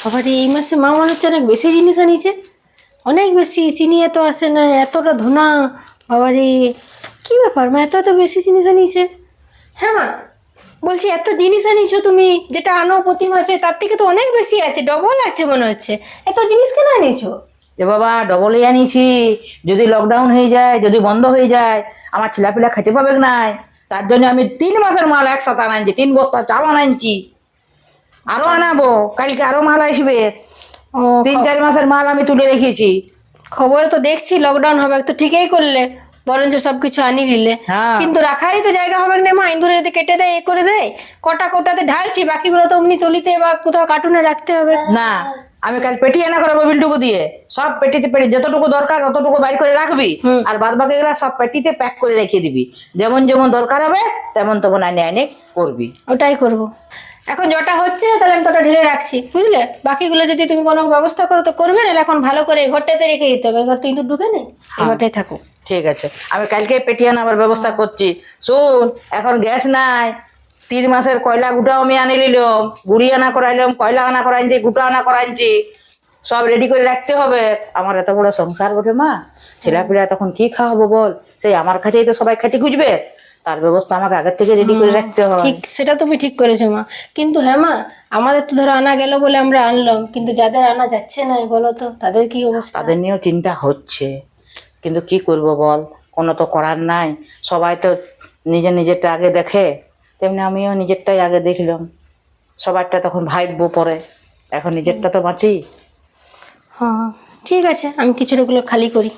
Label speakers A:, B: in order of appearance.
A: আবার এই মাসে মা মনে হচ্ছে অনেক বেশি জিনিস আনিছে, অনেক বেশি। চিনি এত আসে না, এতটা ধনা। বাবারে, কি ব্যাপার মা, এত এত বেশি জিনিস আনিছে? হ্যাঁ মা, বলছি এত জিনিস আনিছো তুমি, যেটা আনো প্রতি মাসে তার থেকে তো অনেক বেশি আছে, ডবল আছে মনে হচ্ছে। এত জিনিস কেন আনিছো?
B: এ বাবা, ডবলই আনিছি। যদি লকডাউন হয়ে যায়, যদি বন্ধ হয়ে যায়, আমার ছেলেপিলা খেতে পাবে নাই। তার জন্য আমি 3 মাসের মাল একসাথে আনাইছি, 3 বস্তা চাল আনাইছি। আরো আনাবো, কালকে আরো মাল আসবে।
A: ও,
B: 3-4 মাসের মাল আমি তুলে রেখেছি।
A: খবরে তো দেখছি লকডাউন হবে, তো ঠিকই করলে, বরঞ্চ সব কিছু আনি নিলে।
B: হ্যাঁ।
A: কিন্তু রাখারই তো জায়গা হবে না মা, ইঁদুরে যদি কেটে দেয়, এ করে দেয়। কটা কোটাতে ঢালছি, বাকিগুলো তো অমনি তলিতে বা কোথাও কার্টুনে রাখতে হবে।
B: না, আমি কাল পেটি আনা করাবো বিলটুকু দিয়ে। সব পেটিতে পেটি যতটুকু দরকার ততটুকু বাইর করে রাখবি,
A: হুম।
B: আর বাদ বাকি গুলা সব পেটিতে প্যাক করে রেখে দিবি। যেমন যেমন দরকার হবে তেমন তেমন আনে আনে করবি।
A: ওটাই করব। এখন যেটা হচ্ছে তাহলে আমি তো ওটা ঢেলে রাখছি, বুঝলে। বাকিগুলো যদি তুমি কোনো ব্যবস্থা করো তো করবে, না এখন ভালো করে এই ঘরটাতে রেখে দিতে হবে। এই ঘর তো ইঁদুর ঢুকে নেই, এই
B: হ্যাঁ।
A: ঘরটাই থাকুক।
B: ঠিক আছে, আমি কালকে পেটি আনাবার ব্যবস্থা করছি। শুন, এখন গ্যাস নাই। 3 মাসের কয়লা গুটাও আমি আনি নিলাম, গুড়ি আনা করাইলাম, কয়লা আনা করাইছি, গুটা আনা করাইছি। সব রেডি করে রাখতে হবে। আমার এত বড় সংসার বটে মা, ছেলেপিলা তখন কি খাওয়াবো বল? সেই আমার কাছেই তো সবাই খেতে খুঁজবে। তার ব্যবস্থা আমাকে আগের থেকে রেডি করে রাখতে হয়।
A: ঠিক, সেটা তুমি ঠিক করেছো মা। কিন্তু হ্যাঁ মা, আমাদের তো ধরো আনা গেল বলে আমরা আনলাম, কিন্তু যাদের আনা যাচ্ছে না বলো তো, তাদের কি অবস্থা?
B: তাদের নিয়েও চিন্তা হচ্ছে, কিন্তু কি করব বল, কোনো তো করার নাই। সবাই তো নিজের নিজেরটা আগে দেখে, তেমনি আমিও নিজেরটাই আগে দেখলাম। সবারটা তখন ভাববো পরে, এখন নিজেরটা তো বাঁচি।
A: হ্যাঁ, ঠিক আছে, আমি কিছুগুলো খালি করি।